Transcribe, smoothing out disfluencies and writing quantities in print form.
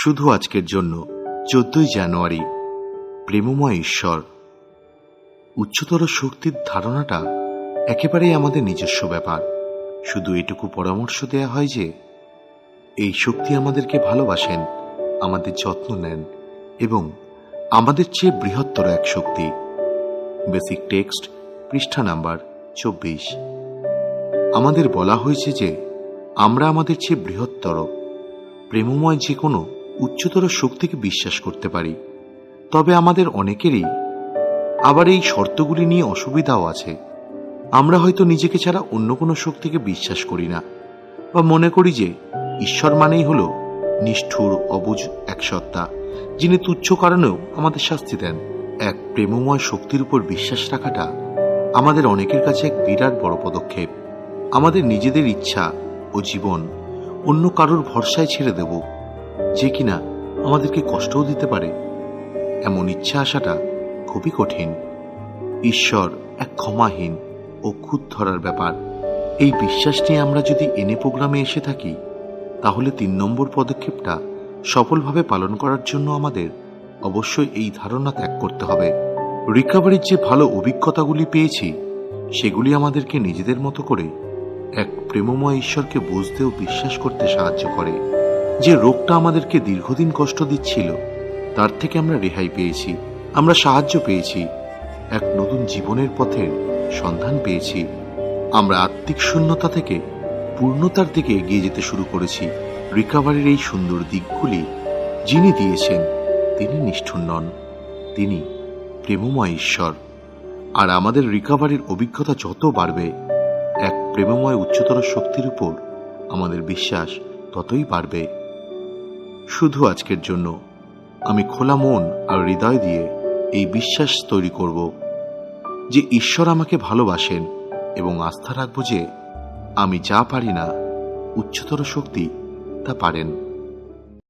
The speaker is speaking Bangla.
শুধু আজকের জন্য 14ই জানুয়ারি। প্রেমময় ঈশ্বর। উচ্চতর শক্তির ধারণাটা একেবারেই আমাদের নিজস্ব ব্যাপার। শুধু এটুকু পরামর্শ দেয়া হয় যে এই শক্তি আমাদেরকে ভালোবাসেন, আমাদের যত্ন নেন এবং আমাদের চেয়ে বৃহত্তর এক শক্তি। বেসিক টেক্সট, পৃষ্ঠা নাম্বার 24। আমাদের বলা হয়েছে যে আমরা আমাদের চেয়ে বৃহত্তর প্রেমময় যে কোনো উচ্চতর শক্তিকে বিশ্বাস করতে পারি। তবে আমাদের অনেকেরই আবার এই শর্তগুলি নিয়ে অসুবিধাও আছে। আমরা হয়তো নিজেকে ছাড়া অন্য কোনো শক্তিকে বিশ্বাস করি না, বা মনে করি যে ঈশ্বর মানেই হল নিষ্ঠুর অবুঝ এক সত্তা, যিনি তুচ্ছ কারণেও আমাদের শাস্তি দেন। এক প্রেমময় শক্তির উপর বিশ্বাস রাখাটা আমাদের অনেকের কাছে এক বিরাট বড় পদক্ষেপ। আমাদের নিজেদের ইচ্ছা ও জীবন অন্য কারোর ভরসায় ছেড়ে দেব, যে কিনা আমাদেরকে কষ্টও দিতে পারে। এমন ইচ্ছা আসাটা খুবই কঠিন। ঈশ্বর এক ক্ষমাহীন ও খুঁত ধরার ব্যাপার। এই বিশ্বাস নিয়ে আমরা যদি এনে প্রোগ্রামে এসে থাকি, তাহলে 3 নম্বর পদক্ষেপটা সফলভাবে পালন করার জন্য আমাদের অবশ্যই এই ধারণা ত্যাগ করতে হবে। রিকভারির যে ভালো অভিজ্ঞতাগুলি পেয়েছি, সেগুলি আমাদেরকে নিজেদের মতো করে এক প্রেমময় ঈশ্বরকে বুঝতে ও বিশ্বাস করতে সাহায্য করে। যে রোগটা আমাদেরকে দীর্ঘদিন কষ্ট দিচ্ছিল, তার থেকে আমরা রেহাই পেয়েছি, আমরা সাহায্য পেয়েছি, এক নতুন জীবনের পথের সন্ধান পেয়েছি। আমরা আত্মিক শূন্যতা থেকে পূর্ণতার দিকে এগিয়ে যেতে শুরু করেছি। রিকভারির এই সুন্দর দিকগুলি যিনি দিয়েছেন, তিনি নিষ্ঠুর নন, তিনি প্রেমময় ঈশ্বর। আর আমাদের রিকভারির অভিজ্ঞতা যত বাড়বে, এক প্রেমময় উচ্চতর শক্তির উপর আমাদের বিশ্বাস ততই বাড়বে। শুধু আজকের জন্য আমি খোলা মন আর হৃদয় দিয়ে এই বিশ্বাস তৈরি করব যে ঈশ্বর আমাকে ভালোবাসেন, এবং আস্থা রাখব যে আমি যা পারি না, উচ্চতর শক্তি তা পারেন।